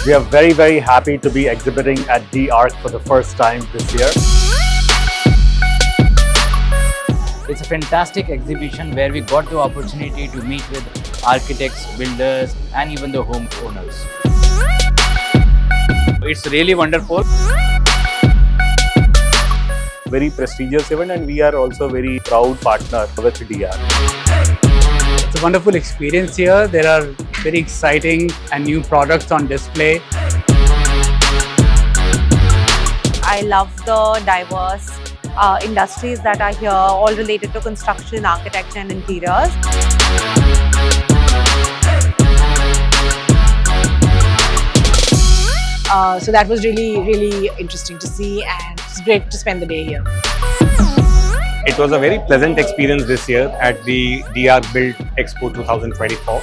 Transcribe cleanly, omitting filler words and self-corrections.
We are very, very happy to be exhibiting at DARC for the first time this year. It's a fantastic exhibition where we got the opportunity to meet with architects, builders, and even the home owners. It's really wonderful. Very prestigious event, and we are also very proud partner with DARC. It's a wonderful experience here. There are very exciting and new products on display. I love the diverse industries that are here, all related to construction, architecture and interiors. So that was really interesting to see, and it's great to spend the day here. It was a very pleasant experience this year at the DARC Build Expo 2024.